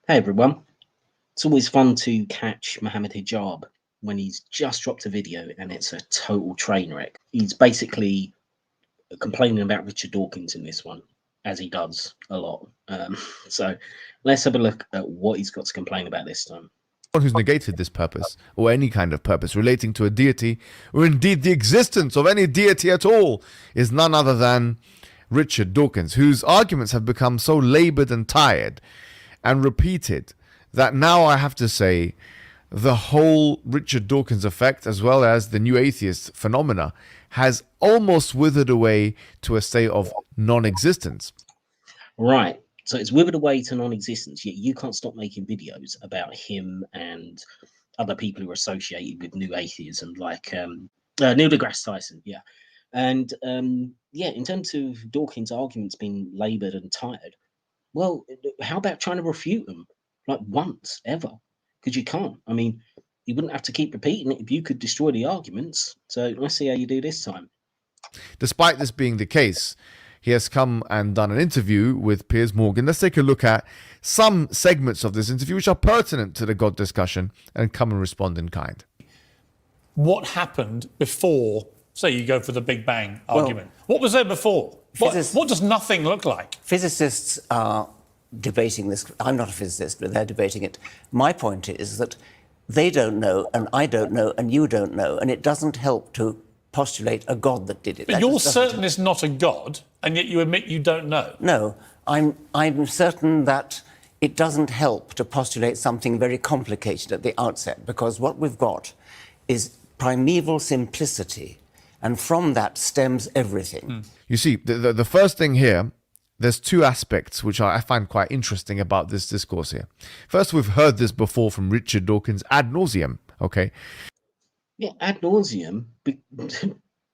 Hey everyone, it's always fun to catch Mohammed Hijab when he's just dropped a video and it's a total train wreck. He's basically complaining about Richard Dawkins in this one, as he does a lot. So let's have a look at what he's got to complain about this time. Who's negated this purpose, or any kind of purpose relating to a deity, or indeed the existence of any deity at all, is none other than Richard Dawkins, whose arguments have become so laboured and tired and repeated that now I have to say the whole Richard Dawkins effect, as well as the new atheist phenomena, has almost withered away to a state of non-existence. Right. So it's withered away to non-existence, yet you can't stop making videos about him and other people who are associated with new atheism, like Neil deGrasse Tyson. Yeah. And yeah, in terms of Dawkins' arguments being laboured and tired, well, how about trying to refute them like once ever? Because you can't. I mean, you wouldn't have to keep repeating it if you could destroy the arguments. So let's see how you do this time. Despite this being the case, he has come and done an interview with Piers Morgan. Let's take a look at some segments of this interview which are pertinent to the God discussion and come and respond in kind. What happened before, say you go for the Big Bang argument? What was there before? What does nothing look like? Physicists are debating this. I'm not a physicist, but they're debating it. My point is that they don't know, and I don't know, and you don't know, and it doesn't help to postulate a God that did it. But you're certain it's not a God, and yet you admit you don't know. No, I'm certain that it doesn't help to postulate something very complicated at the outset, because what we've got is primeval simplicity, and from that stems everything. You see, the first thing here, there's two aspects which I find quite interesting about this discourse here. First, we've heard this before from Richard Dawkins ad nauseum, okay? Yeah, ad nauseum,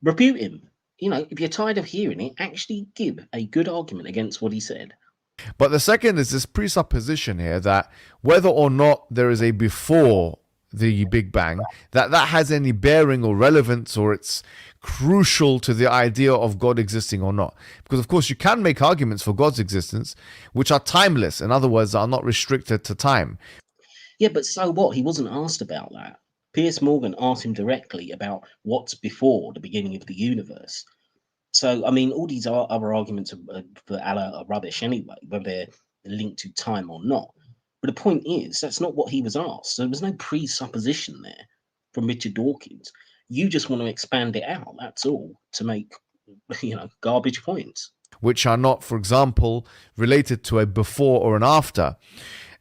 repute him. You know, if you're tired of hearing it, actually give a good argument against what he said. But the second is this presupposition here that whether or not there is a before the Big Bang, that has any bearing or relevance, or it's crucial to the idea of God existing or not. Because, of course, you can make arguments for God's existence which are timeless, in other words, are not restricted to time. Yeah, but so what? He wasn't asked about that. Piers Morgan asked him directly about what's before the beginning of the universe. So, I mean, all these other arguments for Allah are rubbish anyway, whether they're linked to time or not. But the point is, that's not what he was asked. So there was no presupposition there from Richard Dawkins. You just want to expand it out, that's all, to make, garbage points. Which are not, for example, related to a before or an after.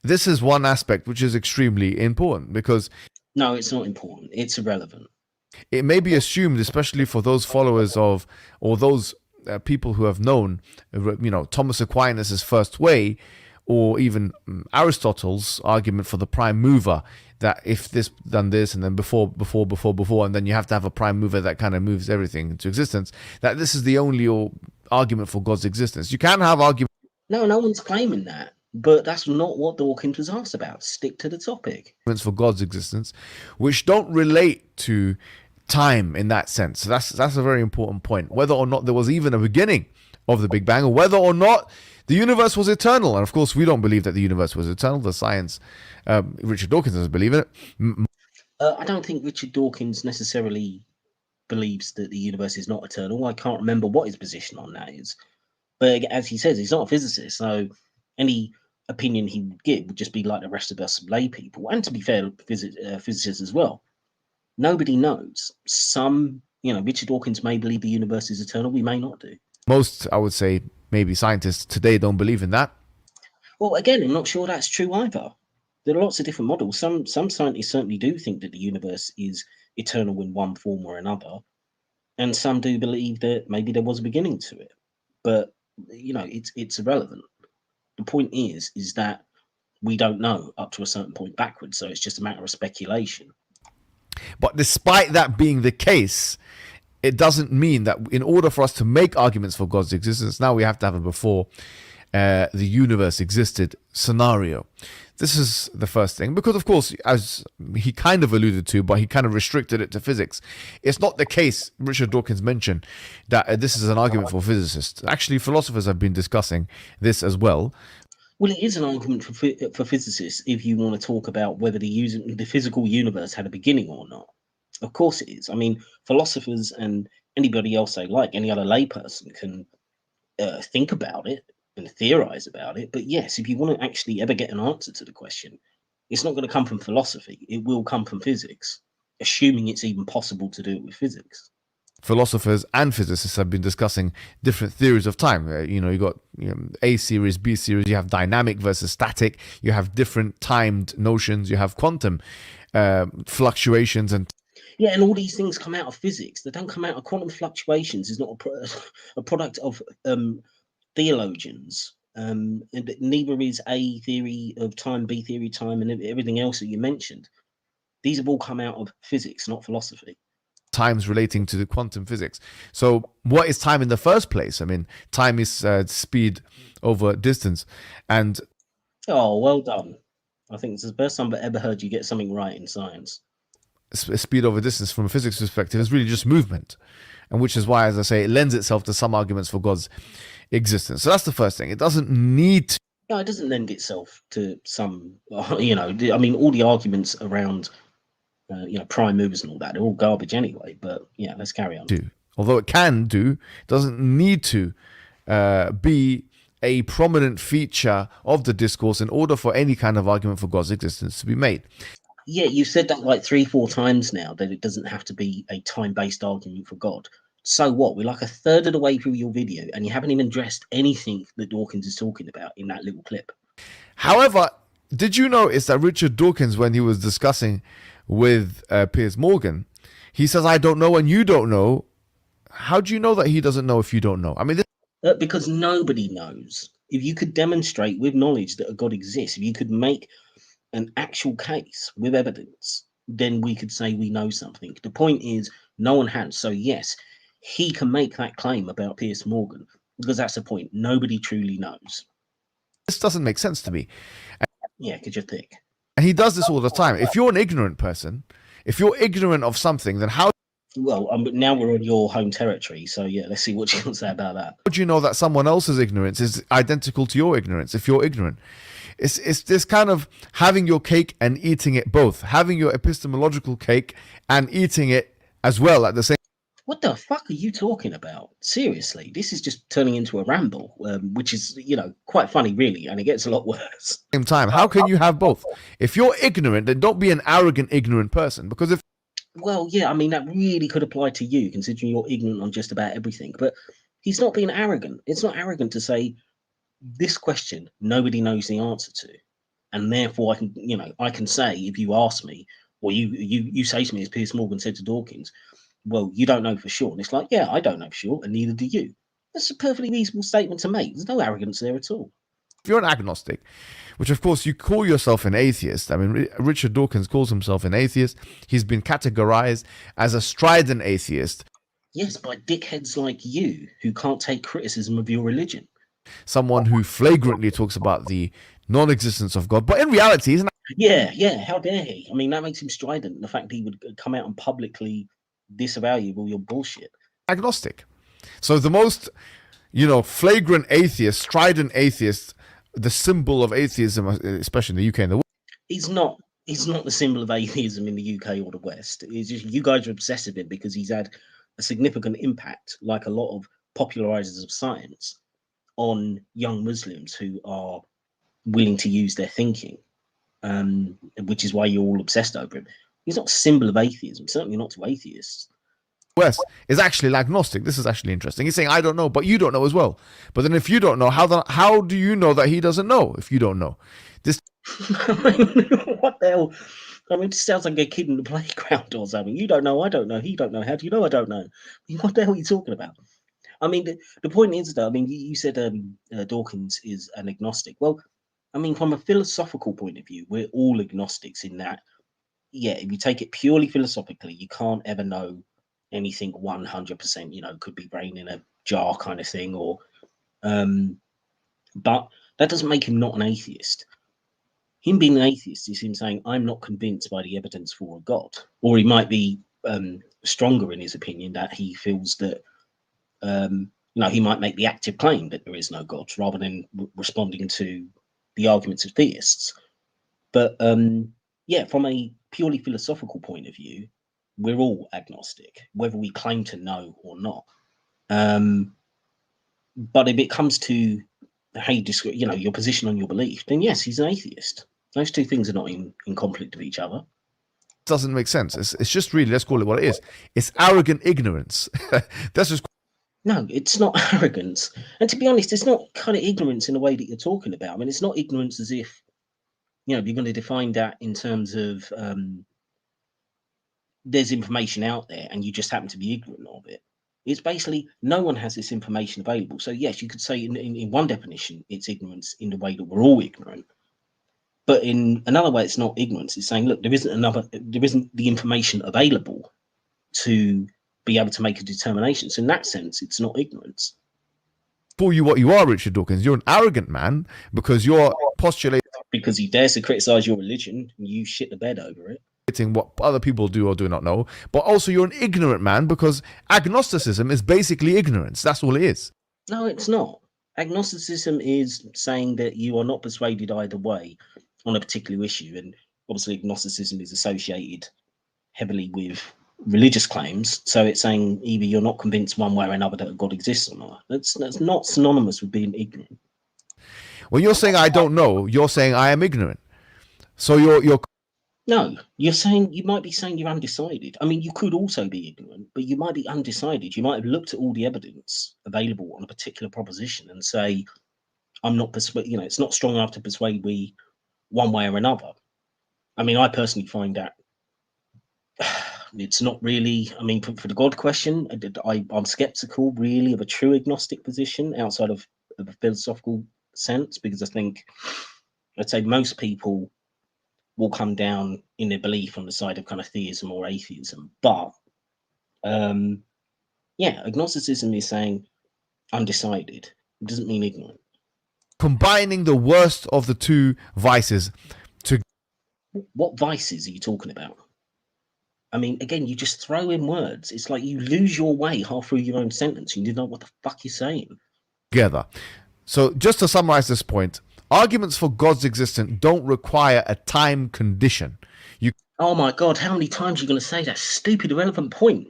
This is one aspect which is extremely important because... No, it's not important. It's irrelevant. It may be assumed, especially for those followers of, or those people who have known, Thomas Aquinas' first way, or even Aristotle's argument for the prime mover, that if this done this and then before, and then you have to have a prime mover that kind of moves everything into existence, that this is the only argument for God's existence. You can have arguments. No one's claiming that. But that's not what Dawkins was asked about. Stick to the topic. For God's existence, which don't relate to time in that sense. So that's a very important point. Whether or not there was even a beginning of the Big Bang, or whether or not the universe was eternal. And of course, we don't believe that the universe was eternal. The science, Richard Dawkins doesn't believe in it. I don't think Richard Dawkins necessarily believes that the universe is not eternal. I can't remember what his position on that is. But as he says, he's not a physicist, so any opinion he would give would just be like the rest of us lay people. And to be fair, physicists as well. Nobody knows. Some, Richard Dawkins may believe the universe is eternal. We may not do. Most, I would say, maybe scientists today don't believe in that. Well, again, I'm not sure that's true either. There are lots of different models. Some scientists certainly do think that the universe is eternal in one form or another. And some do believe that maybe there was a beginning to it. But, it's irrelevant. The point is that we don't know up to a certain point backwards, so it's just a matter of speculation. But despite that being the case, it doesn't mean that in order for us to make arguments for God's existence, now we have to have a before the universe existed scenario. This is the first thing, because of course, as he kind of alluded to, but he kind of restricted it to physics. It's not the case, Richard Dawkins mentioned, that this is an argument for physicists. Actually, philosophers have been discussing this as well. Well, it is an argument for physicists if you want to talk about whether the physical universe had a beginning or not. Of course it is. I mean, philosophers and anybody else they like, any other layperson can think about it and theorize about it. But yes, if you want to actually ever get an answer to the question, it's not going to come from philosophy. It will come from physics, assuming it's even possible to do it with physics. Philosophers and physicists have been discussing different theories of time. You got A series, B series, you have dynamic versus static, you have different timed notions, you have quantum fluctuations and yeah, and all these things come out of physics. They don't come out of quantum fluctuations. Is not a product of theologians. And neither is A theory of time, B theory of time, and everything else that you mentioned. These have all come out of physics, not philosophy. Times relating to the quantum physics. So what is time in the first place? I mean, time is speed over distance. And oh, well done. I think it's the first time I've ever heard you get something right in science. Speed over distance from a physics perspective is really just movement, and which is why, as I say, it lends itself to some arguments for God's existence. So that's the first thing. It doesn't need to. No, it doesn't lend itself to some, I mean, all the arguments around, prime movers and all that, they're all garbage anyway. But yeah, let's carry on. Although it can do, doesn't need to be a prominent feature of the discourse in order for any kind of argument for God's existence to be made. Yeah, you've said that like 3-4 times now, that it doesn't have to be a time-based argument for God. So what? We're like a third of the way through your video, and you haven't even addressed anything that Dawkins is talking about in that little clip. However, did you notice that Richard Dawkins, when he was discussing with Piers Morgan, he says, I don't know and you don't know. How do you know that he doesn't know if you don't know? I mean, because nobody knows. If you could demonstrate with knowledge that a God exists, if you could make an actual case with evidence, then we could say we know something. The point is, no one has. So yes, he can make that claim about Piers Morgan, because that's the point. Nobody truly knows. This doesn't make sense to me. Yeah, because you're thick. And he does this all the time. If you're an ignorant person, if you're ignorant of something, then how... Well, now we're on your home territory, so yeah, let's see what you can say about that. How do you know that someone else's ignorance is identical to your ignorance if you're ignorant? It's this kind of having your cake and eating it both, having your epistemological cake and eating it as well at the same. What the fuck are you talking about? Seriously, this is just turning into a ramble, which is, quite funny, really, and it gets a lot worse. Same time, how can you have both? If you're ignorant, then don't be an arrogant, ignorant person, because if... Well, yeah, I mean, that really could apply to you, considering you're ignorant on just about everything, but he's not being arrogant. It's not arrogant to say, this question nobody knows the answer to, and therefore I can say, if you ask me, or you say to me, as Piers Morgan said to Dawkins, well, you don't know for sure, and it's like, yeah, I don't know for sure, and neither do you. That's a perfectly reasonable statement to make. There's no arrogance there at all. If you're an agnostic, which of course you call yourself an atheist, I mean, Richard Dawkins calls himself an atheist. He's been categorized as a strident atheist. Yes, by dickheads like you who can't take criticism of your religion. Someone who flagrantly talks about the non-existence of God, but in reality, isn't that... Yeah, how dare he? I mean, that makes him strident. The fact that he would come out and publicly disavow you with all your bullshit. Agnostic. So the most, flagrant atheist, strident atheist, the symbol of atheism, especially in the UK and the West. He's not the symbol of atheism in the UK or the West. It's just you guys are obsessed with him because he's had a significant impact, like a lot of popularizers of science, on young Muslims who are willing to use their thinking, which is why you're all obsessed over him. He's not a symbol of atheism, certainly not to atheists. West is actually agnostic. This is actually interesting. He's saying, I don't know, but you don't know as well. But then if you don't know, how do you know that he doesn't know if you don't know? This... What the hell? I mean, it sounds like a kid in the playground or something. You don't know, I don't know, he don't know. How do you know I don't know? What the hell are you talking about? I mean, the point is, though, I mean, you said Dawkins is an agnostic. Well, I mean, from a philosophical point of view, we're all agnostics in that, yeah, if you take it purely philosophically, you can't ever know anything 100%, could be brain in a jar kind of thing, or but that doesn't make him not an atheist. Him being an atheist is him saying, I'm not convinced by the evidence for a God. Or he might be stronger in his opinion, that he feels that he might make the active claim that there is no God, rather than responding to the arguments of theists. But yeah, from a purely philosophical point of view, we're all agnostic, whether we claim to know or not. But if it comes to how you describe, your position on your belief, then yes, he's an atheist. Those two things are not in conflict with each other. Doesn't make sense. It's just really, let's call it what it is. It's arrogant ignorance. That's just. No, it's not arrogance. And to be honest, it's not kind of ignorance in the way that you're talking about. I mean, it's not ignorance as if, you're going to define that in terms of there's information out there and you just happen to be ignorant of it. It's basically no one has this information available. So yes, you could say in one definition, it's ignorance in the way that we're all ignorant. But in another way, it's not ignorance. It's saying, look, there isn't the information available to be able to make a determination. So in that sense, it's not ignorance. For you, what you are, Richard Dawkins, you're an arrogant man because you're postulating. Because he dares to criticize your religion and you shit the bed over it. What other people do or do not know, but also you're an ignorant man because agnosticism is basically ignorance. That's all it is. No, it's not. Agnosticism is saying that you are not persuaded either way on a particular issue, and obviously agnosticism is associated heavily with religious claims. So it's saying either you're not convinced one way or another that God exists or not. That's not synonymous with being ignorant. When you're saying I don't know, you're saying I am ignorant. So you're. No, you might be saying you're undecided. I mean, you could also be ignorant, but you might be undecided. You might have looked at all the evidence available on a particular proposition and say, I'm not persuaded, it's not strong enough to persuade me one way or another. I mean, I personally find that it's not really, I mean, for the God question, I'm skeptical really of a true agnostic position outside of a philosophical sense, because I think, I'd say most people will come down in their belief on the side of kind of theism or atheism. But agnosticism is saying undecided. It doesn't mean ignorant. Combining the worst of the two vices to. What vices are you talking about? I mean, again, you just throw in words. It's like you lose your way half through your own sentence. You didn't know what the fuck you're saying. Together. So just to summarize this point, arguments for God's existence don't require a time condition. Oh my God, how many times are you going to say that stupid, irrelevant point?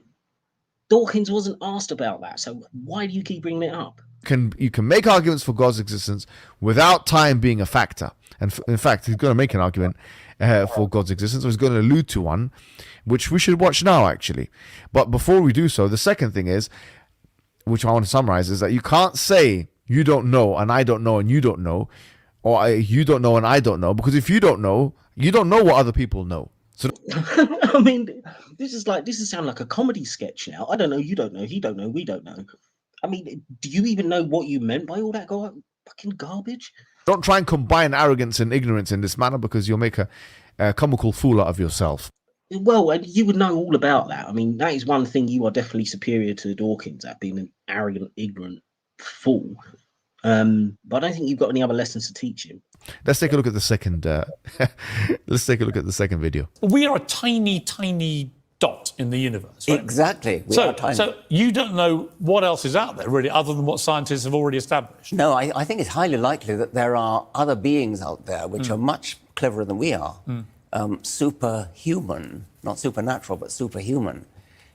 Dawkins wasn't asked about that, so why do you keep bringing it up? You can make arguments for God's existence without time being a factor. And in fact, he's going to make an argument for God's existence, or he's going to allude to one, which we should watch now, actually. But before we do so, the second thing is, which I want to summarize, is that you can't say you don't know and I don't know and you don't know, or you don't know and I don't know, because if you don't know what other people know. So I mean, this is sound like a comedy sketch now. I don't know, you don't know, he don't know, we don't know. I mean, do you even know what you meant by all that fucking garbage? Don't try and combine arrogance and ignorance in this manner, because you'll make a comical fool out of yourself. Well, you would know all about that. I mean, that is one thing you are definitely superior to Dawkins at, being an arrogant, ignorant fool. But I don't think you've got any other lessons to teach him. Let's take a look at the second. Let's take a look at the second video. We are a tiny, tiny dot in the universe, right? Exactly. We are tiny. So you don't know what else is out there, really, other than what scientists have already established? No, I think it's highly likely that there are other beings out there which are much cleverer than we are. Superhuman, not supernatural, but superhuman.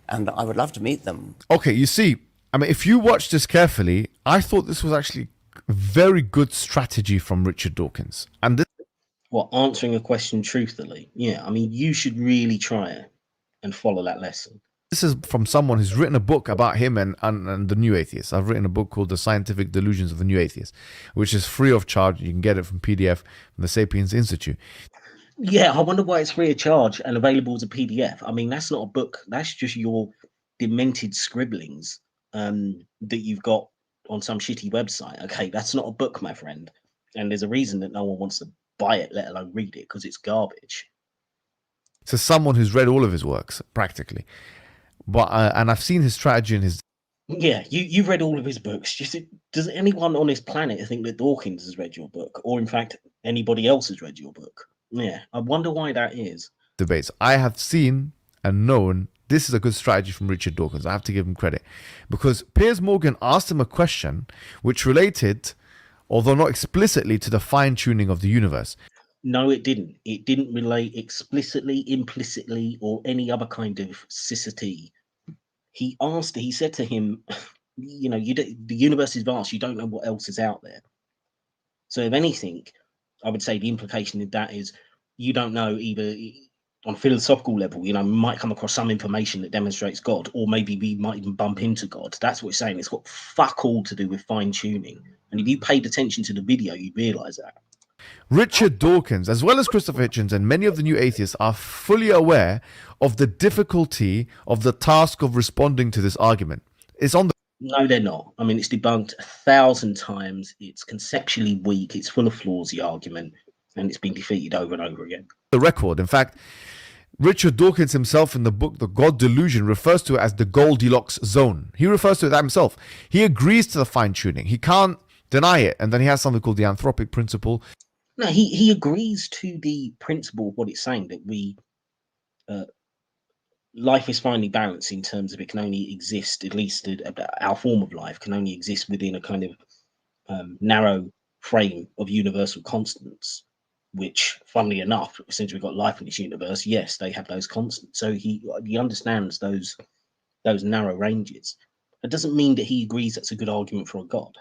And I would love to meet them. Okay, you see, I mean, if you watch this carefully, I thought this was actually a very good strategy from Richard Dawkins. And this. What, answering a question truthfully? Yeah, I mean, you should really try it and follow that lesson. This is from someone who's written a book about him and the New Atheist. I've written a book called The Scientific Delusions of the New Atheist, which is free of charge. You can get it from PDF from the Sapiens Institute. Yeah, I wonder why it's free of charge and available as a PDF. I mean, that's not a book. That's just your demented scribblings that you've got on some shitty website. Okay, that's not a book, my friend. And there's a reason that no one wants to buy it, let alone read it, because it's garbage. So someone who's read all of his works, practically. But and I've seen his strategy and his. Yeah, you've read all of his books. Does anyone on this planet think that Dawkins has read your book, or in fact anybody else has read your book? Yeah, I wonder why that is. Debates. I have seen and known this is a good strategy from Richard Dawkins. I have to give him credit, because Piers Morgan asked him a question which related although not explicitly to the fine-tuning of the universe. No, it didn't. It didn't relate explicitly, implicitly, or any other kind of cicity. He said to him, you know, the universe is vast, you don't know what else is out there. So if anything, I would say the implication of that is you don't know either on a philosophical level, you know, we might come across some information that demonstrates God, or maybe we might even bump into God. That's what it's saying. It's got fuck all to do with fine tuning. And if you paid attention to the video, you'd realize that. Richard Dawkins, as well as Christopher Hitchens and many of the new atheists, are fully aware of the difficulty of the task of responding to this argument. It's on the No, they're not. I mean, it's debunked 1,000 times. It's conceptually weak. It's full of flaws, the argument, and it's been defeated over and over again. the record. In fact, Richard Dawkins himself in the book The God Delusion refers to it as the Goldilocks zone. He refers to it that himself. He agrees to the fine-tuning. He can't deny it. And then he has something called the anthropic principle. No, he agrees to the principle of what it's saying, that we life is finely balanced in terms of it can only exist, at least our form of life can only exist within a kind of narrow frame of universal constants, which, funnily enough, since we've got life in this universe, yes, they have those constants. So he understands those narrow ranges. It doesn't mean that he agrees that's a good argument for a god.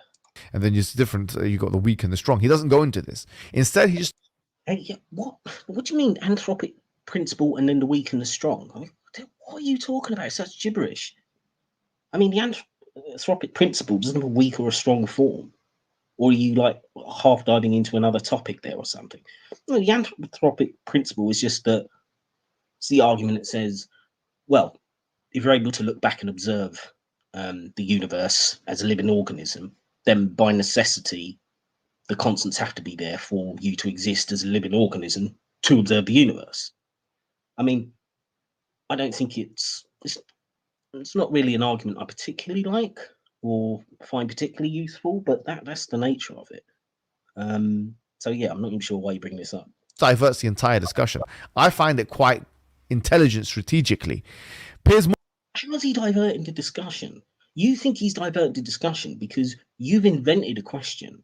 And then it's different. You got the weak and the strong. He doesn't go into this. Instead, he just Yeah, what do you mean anthropic principle and then the weak and the strong? I mean, what are you talking about? It's such gibberish. I mean, the anthropic principle doesn't have a weak or a strong form. Or are you like half diving into another topic there or something? No, the anthropic principle is just that it's the argument that says, well, if you're able to look back and observe the universe as a living organism, then by necessity, the constants have to be there for you to exist as a living organism to observe the universe. I mean, I don't think it's not really an argument I particularly like or find particularly useful, but that's the nature of it. So yeah, I'm not even sure why you bring this up. diverts the entire discussion. I find it quite intelligent strategically. Piers How's he diverting the discussion? You think he's diverted the discussion because you've invented a question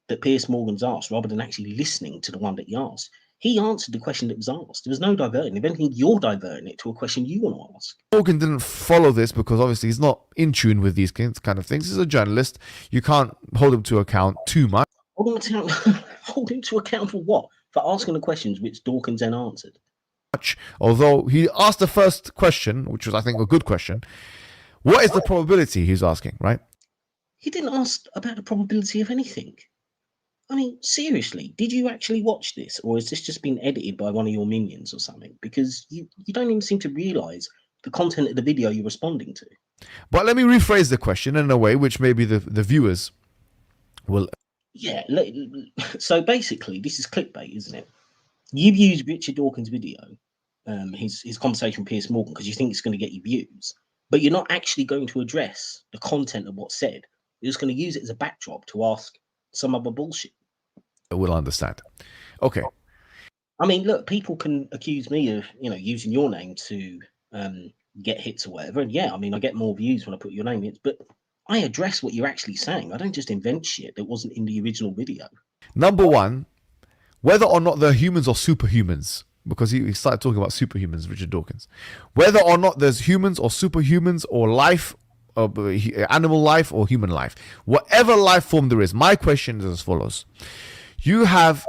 that Piers Morgan's asked rather than actually listening to the one that he asked. He answered the question that was asked. There was no diverting. If anything, you're diverting it to a question you want to ask. Morgan didn't follow this because obviously he's not in tune with these kind of things. He's a journalist. You can't hold him to account too much. Hold him to account for what? For asking the questions which Dawkins then answered. Although he asked the first question, which was, I think, a good question. What is the probability he's asking, right? He didn't ask about the probability of anything. I mean, seriously, did you actually watch this? Or has this just been edited by one of your minions or something? Because you don't even seem to realise the content of the video you're responding to. But let me rephrase the question in a way which maybe the viewers will... Yeah, so basically, this is clickbait, isn't it? You've used Richard Dawkins' video, his conversation with Piers Morgan, because you think it's going to get you views, but you're not actually going to address the content of what's said. You're just going to use it as a backdrop to ask some other bullshit. Will understand. Okay. I mean, look, people can accuse me of, using your name to get hits or whatever. And yeah, I mean, I get more views when I put your name in, but I address what you're actually saying. I don't just invent shit that wasn't in the original video. Number one, whether or not they're humans or superhumans, because he started talking about superhumans, Richard Dawkins. Whether or not there's humans or superhumans or life, or animal life or human life, whatever life form there is, my question is as follows. You have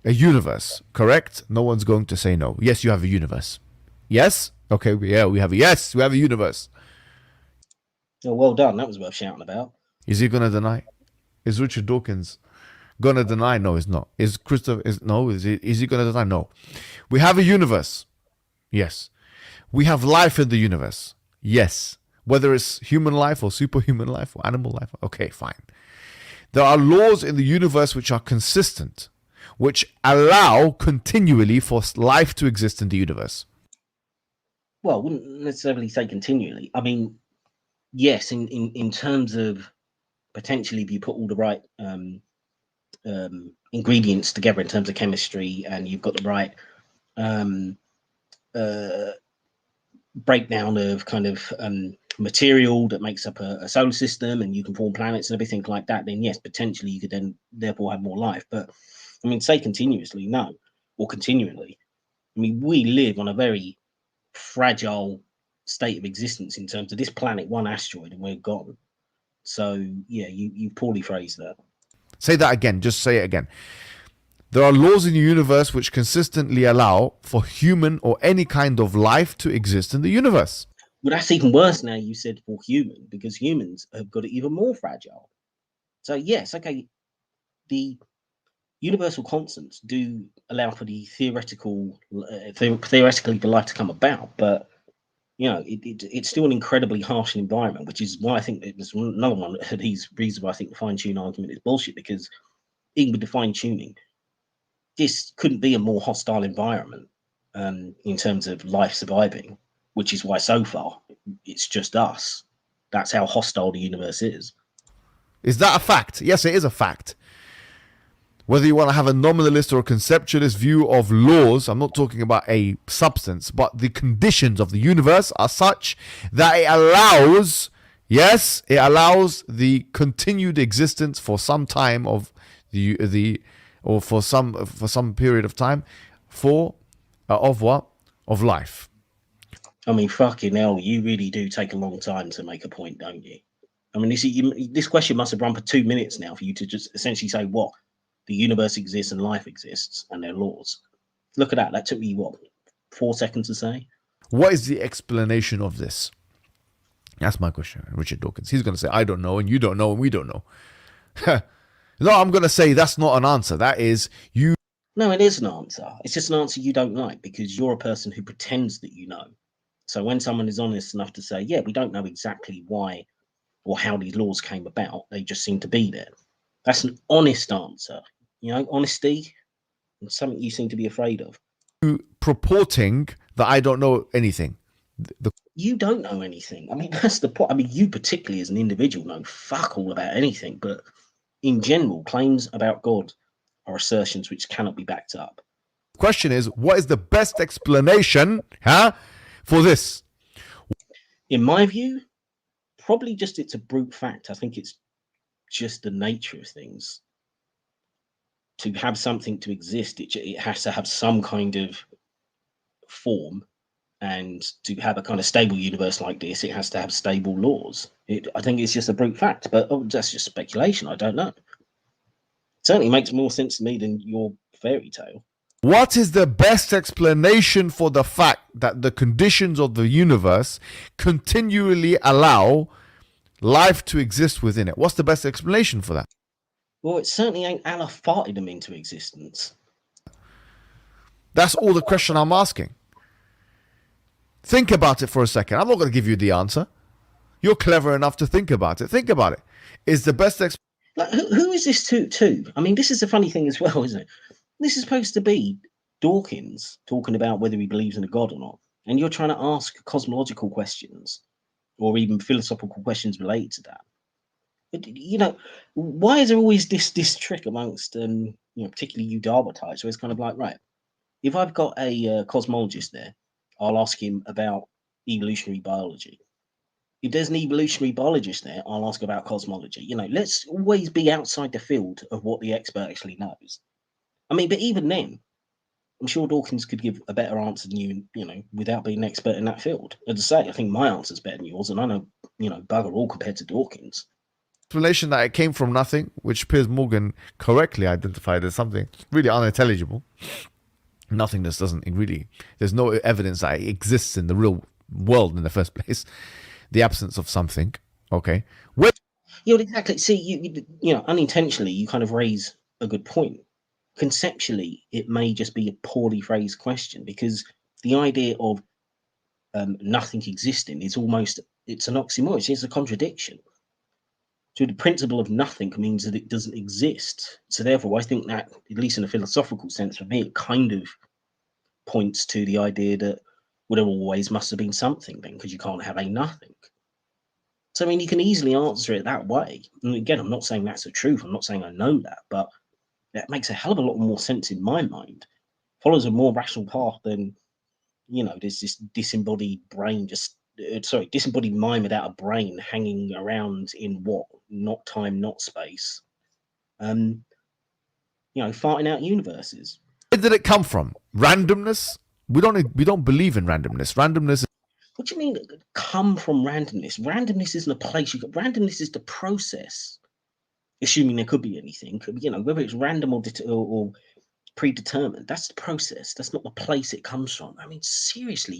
a universe, correct? No one's going to say no. Yes, you have a universe. Yes? Okay, yeah, we have a universe. Oh, well done. That was worth shouting about. Is he going to deny? Is Richard Dawkins going to deny? No, he's not. Is Christopher, is he going to deny? No. We have a universe. Yes. We have life in the universe. Yes. Whether it's human life or superhuman life or animal life. Okay, fine. There are laws in the universe which are consistent, which allow continually for life to exist in the universe. Well, I wouldn't necessarily say continually. I mean, yes, in terms of potentially if you put all the right ingredients together in terms of chemistry and you've got the right breakdown of kind of material that makes up a solar system, and you can form planets and everything like that, then yes, potentially you could then therefore have more life. But I mean, say continuously, no, or continually. I mean, we live on a very fragile state of existence in terms of this planet, one asteroid, and we're gone. So yeah, you poorly phrased that. Say that again. Just say it again. There are laws in the universe which consistently allow for human or any kind of life to exist in the universe. Well, that's even worse now. You said for human, because humans have got it even more fragile. So yes, okay, the universal constants do allow for the theoretically for life to come about, but you know, it's still an incredibly harsh environment, which is why I think it was another one of these reasons why I think the fine-tune argument is bullshit, because even with the fine-tuning, this couldn't be a more hostile environment in terms of life surviving, which is why so far it's just us. That's how hostile the universe is. Is that a fact? Yes, it is a fact. Whether you want to have a nominalist or a conceptualist view of laws, I'm not talking about a substance, but the conditions of the universe are such that it allows, yes, it allows the continued existence for some time of or for some period of time of life. I mean, fucking hell, you really do take a long time to make a point, don't you? I mean, this question must have run for 2 minutes now for you to just essentially say what? The universe exists and life exists and there are laws. Look at that. That took me, what, 4 seconds to say? What is the explanation of this? That's my question, Richard Dawkins. He's going to say, I don't know, and you don't know, and we don't know. No, I'm going to say that's not an answer. That is you. No, it is an answer. It's just an answer you don't like because you're a person who pretends that you know. So when someone is honest enough to say, yeah, we don't know exactly why or how these laws came about, they just seem to be there. That's an honest answer. You know, honesty is something you seem to be afraid of. Purporting that I don't know anything. You don't know anything. I mean, that's the point. I mean, you particularly as an individual know fuck all about anything, but in general, claims about God are assertions which cannot be backed up. The question is, what is the best explanation for this? In my view, probably just it's a brute fact. I think it's just the nature of things. To have something to exist, it has to have some kind of form, and to have a kind of stable universe like this, it has to have stable laws. I think it's just a brute fact, but that's just speculation. I don't know. It certainly makes more sense to me than your fairy tale. What is the best explanation for the fact that the conditions of the universe continually allow life to exist within it? What's the best explanation for that? Well, it certainly ain't Allah farted them into existence. That's all the question I'm asking. Think about it for a second. I'm not going to give you the answer. You're clever enough to think about it. Think about it. Is the best explanation... Like, who is this to? I mean, this is the funny thing as well, isn't it? This is supposed to be Dawkins talking about whether he believes in a God or not. And you're trying to ask cosmological questions or even philosophical questions related to that. But, you know, why is there always this trick amongst, you know, particularly you Darwin types, where it's kind of like, right, if I've got a cosmologist there, I'll ask him about evolutionary biology. If there's an evolutionary biologist there, I'll ask about cosmology. You know, let's always be outside the field of what the expert actually knows. I mean, but even then, I'm sure Dawkins could give a better answer than you know, without being an expert in that field. As I say, I think my answer's better than yours, and I know, you know, bugger all compared to Dawkins. Explanation that it came from nothing, which Piers Morgan correctly identified as something really unintelligible. Nothingness doesn't really, there's no evidence that it exists in the real world in the first place. The absence of something, okay? Yeah, exactly. See, you know, unintentionally, you kind of raise a good point. Conceptually, it may just be a poorly phrased question, because the idea of nothing existing is almost, it's an oxymoron. It's a contradiction. So the principle of nothing means that it doesn't exist. So therefore, I think that, at least in a philosophical sense, for me, it kind of points to the idea that, well, there always must have been something then, because you can't have a nothing. So, I mean, you can easily answer it that way. And again, I'm not saying that's the truth. I'm not saying I know that, but that makes a hell of a lot more sense in my mind. Follows a more rational path than, there's this disembodied brain, disembodied mind without a brain hanging around in what? Not time, not space. Farting out universes. Where did it come from? Randomness? We don't believe in randomness. Randomness. What do you mean come from randomness? Randomness isn't a place. Randomness is the process. Assuming there could be anything, whether it's random or predetermined, that's the process. That's not the place it comes from. I mean, seriously,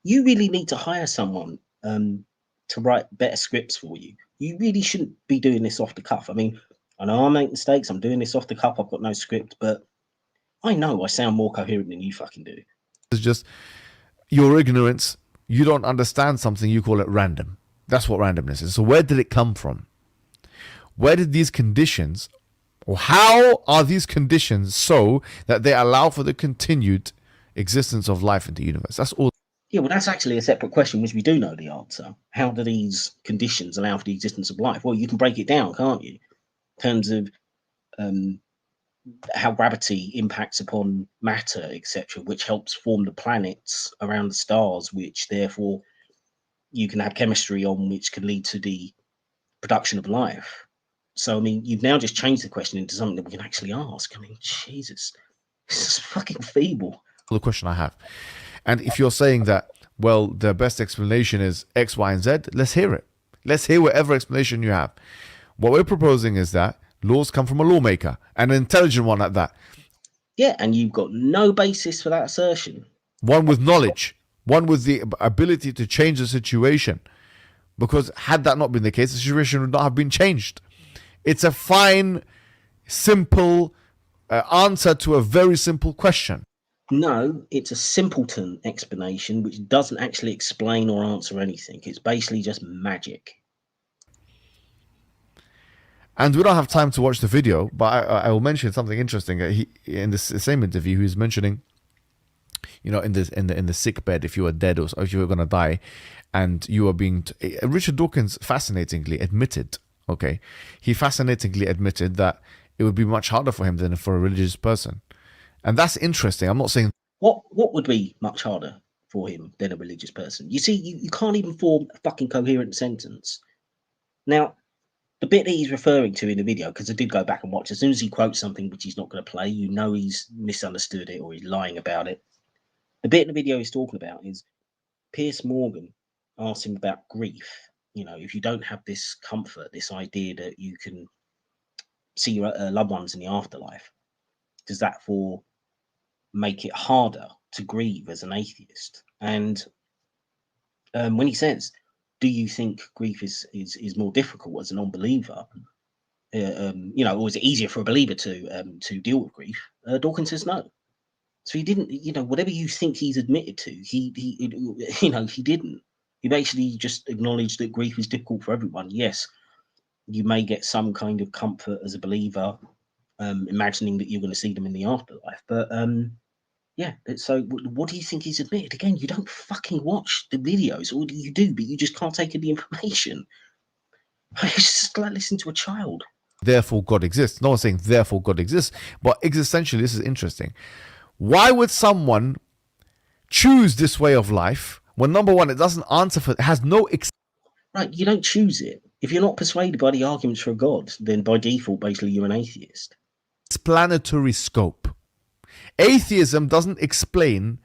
you really need to hire someone to write better scripts for you. You really shouldn't be doing this off the cuff. I mean, I know I make mistakes. I'm doing this off the cuff. I've got no script, but I know I sound more coherent than you fucking do. It's just your ignorance. You don't understand something. You call it random. That's what randomness is. So where did it come from? Where did these conditions, or how are these conditions so that they allow for the continued existence of life in the universe? That's all. Yeah, well, that's actually a separate question, which we do know the answer. How do these conditions allow for the existence of life? Well, you can break it down, can't you? In terms of how gravity impacts upon matter, etc., which helps form the planets around the stars, which therefore you can have chemistry on, which can lead to the production of life. So, I mean, you've now just changed the question into something that we can actually ask. I mean, Jesus, this is fucking feeble. The question I have. And if you're saying that, well, the best explanation is X, Y, and Z, let's hear it. Let's hear whatever explanation you have. What we're proposing is that laws come from a lawmaker, an intelligent one at that. Yeah, and you've got no basis for that assertion. One with knowledge, one with the ability to change the situation. Because had that not been the case, the situation would not have been changed. It's a fine, simple answer to a very simple question. No, it's a simpleton explanation which doesn't actually explain or answer anything. It's basically just magic. And we don't have time to watch the video, but I will mention something interesting. He, in the same interview, he was mentioning, in the sick bed, if you were dead or if you were going to die, and you were being... Richard Dawkins fascinatingly admitted, he fascinatingly admitted that it would be much harder for him than for a religious person. And that's interesting. I'm not saying... What would be much harder for him than a religious person? You see, you can't even form a fucking coherent sentence. Now, the bit that he's referring to in the video, because I did go back and watch, as soon as he quotes something which he's not going to play, you know he's misunderstood it or he's lying about it. The bit in the video he's talking about is Piers Morgan asked him about grief. If you don't have this comfort, this idea that you can see your loved ones in the afterlife, does that make it harder to grieve as an atheist? And when he says, do you think grief is more difficult as a non-believer, or is it easier for a believer to deal with grief? Dawkins says no. So he didn't, whatever you think he's admitted to, he didn't. He basically just acknowledged that grief is difficult for everyone. Yes, you may get some kind of comfort as a believer, imagining that you're going to see them in the afterlife. But so what do you think he's admitted? Again, you don't fucking watch the videos, or you do, but you just can't take in the information. It's just like listening to a child. Therefore, God exists. No one's saying therefore God exists, but existentially, this is interesting. Why would someone choose this way of life when, number one, it doesn't answer for, it has no... Right, you don't choose it. If you're not persuaded by the arguments for a God, then by default, basically, you're an atheist. Explanatory scope. Atheism doesn't explain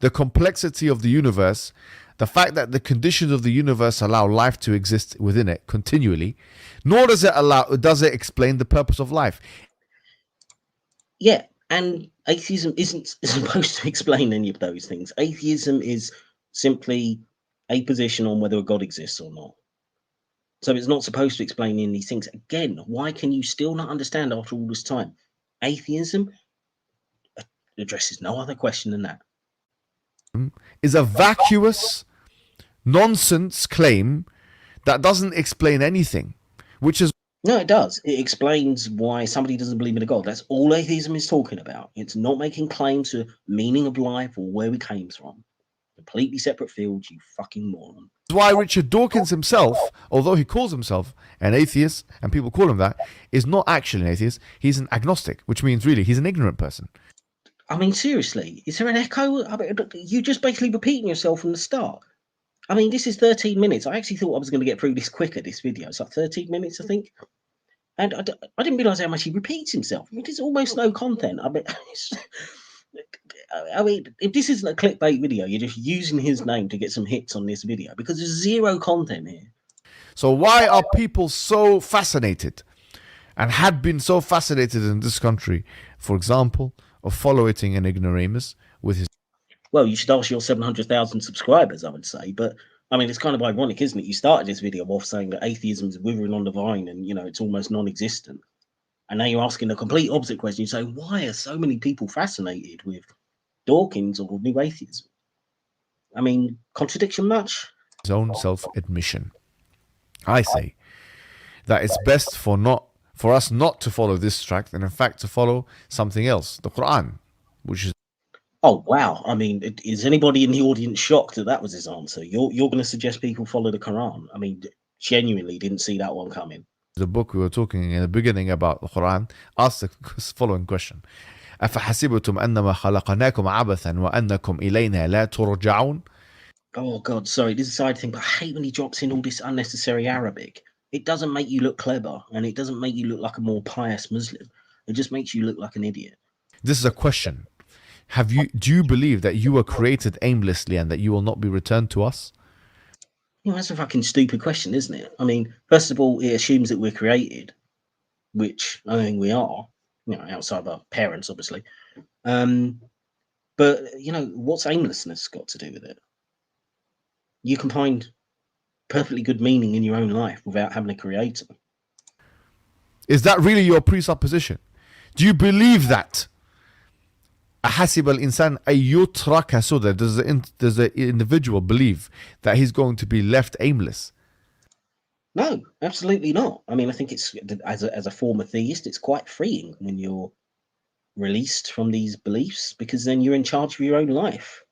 the complexity of the universe, the fact that the conditions of the universe allow life to exist within it continually, nor does it explain the purpose of life. Yeah, and atheism isn't supposed to explain any of those things. Atheism is simply a position on whether a God exists or not. So it's not supposed to explain any of these things. Again, why can you still not understand after all this time? Atheism addresses no other question than that. Is a vacuous nonsense claim that doesn't explain anything, which is... No, it does. It explains why somebody doesn't believe in a God. That's all atheism is talking about. It's not making claims to meaning of life or where we came from. Completely separate fields, you fucking moron. That's why Richard Dawkins himself, although he calls himself an atheist, and people call him that, is not actually an atheist. He's an agnostic, which means really he's an ignorant person. I mean, seriously, is there an echo? I mean, you just basically repeating yourself from the start. I mean, this is 13 minutes. I actually thought I was going to get through this quicker, this video. It's like 13 minutes, I think. And I didn't realise how much he repeats himself. I mean, there's almost no content. I mean, if this isn't a clickbait video, you're just using his name to get some hits on this video because there's zero content here. So why are people so fascinated and had been so fascinated in this country, for example, of following an ignoramus with his... Well, you should ask your 700,000 subscribers, I would say. But, I mean, it's kind of ironic, isn't it? You started this video off saying that atheism is withering on the vine and, it's almost non-existent. And now you're asking the complete opposite question. You say, why are so many people fascinated with Dawkins or new atheism? I mean, contradiction much? His own self-admission. I say that it's best for us not to follow this tract and in fact to follow something else, the Quran, which is... Oh, wow. I mean, is anybody in the audience shocked that was his answer? You're going to suggest people follow the Quran? I mean, genuinely didn't see that one coming. The book we were talking in the beginning about the Quran asks the following question. أَفَحَسِبْتُمْ أَنَّمَا خَلَقْنَاكُمْ عَبَثًا وَأَنَّكُمْ إِلَيْنَا لَا تُرْجَعُونَ. Oh, God, sorry, this is a side thing, but I hate when he drops in all this unnecessary Arabic. It doesn't make you look clever, and it doesn't make you look like a more pious Muslim. It just makes you look like an idiot. This is a question. Do you believe that you were created aimlessly and that you will not be returned to us? That's a fucking stupid question, isn't it? I mean, first of all, it assumes that we're created, which I think we are, outside of our parents, obviously. But, what's aimlessness got to do with it? You can find perfectly good meaning in your own life without having a creator. Is that really your presupposition? Do you believe that? أحسب الإنسان أن يترك سدى? Does the individual believe that he's going to be left aimless? No, absolutely not. I mean, I think it's as a former theist, it's quite freeing when you're released from these beliefs because then you're in charge of your own life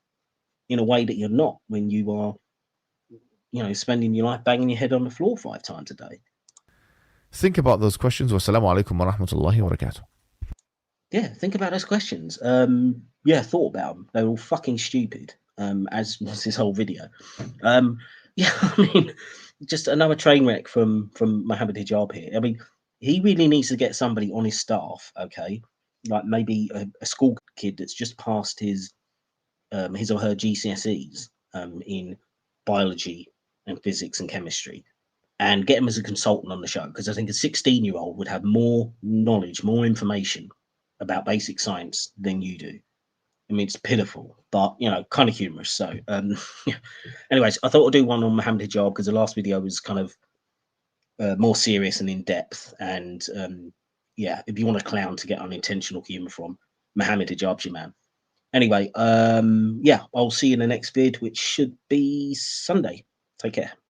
in a way that you're not when you are, spending your life banging your head on the floor 5 times a day. Think about those questions. Wassalamu alaikum wa rahmatullahi wa barakatuh. Yeah, think about those questions. Thought about them. They were all fucking stupid, as was this whole video. I mean, just another train wreck from Mohammed Hijab here. I mean, he really needs to get somebody on his staff, okay? Like maybe a school kid that's just passed his or her GCSEs in biology and physics and chemistry, and get him as a consultant on the show, because I think a 16-year-old would have more knowledge, more information about basic science than you do. I mean, it's pitiful, but kind of humorous. So, anyways, I thought I'd do one on Mohammed Hijab because the last video was kind of more serious and in depth. And if you want a clown to get unintentional humor from, Mohammed Hijab's your man. Anyway, I'll see you in the next vid, which should be Sunday. Take care.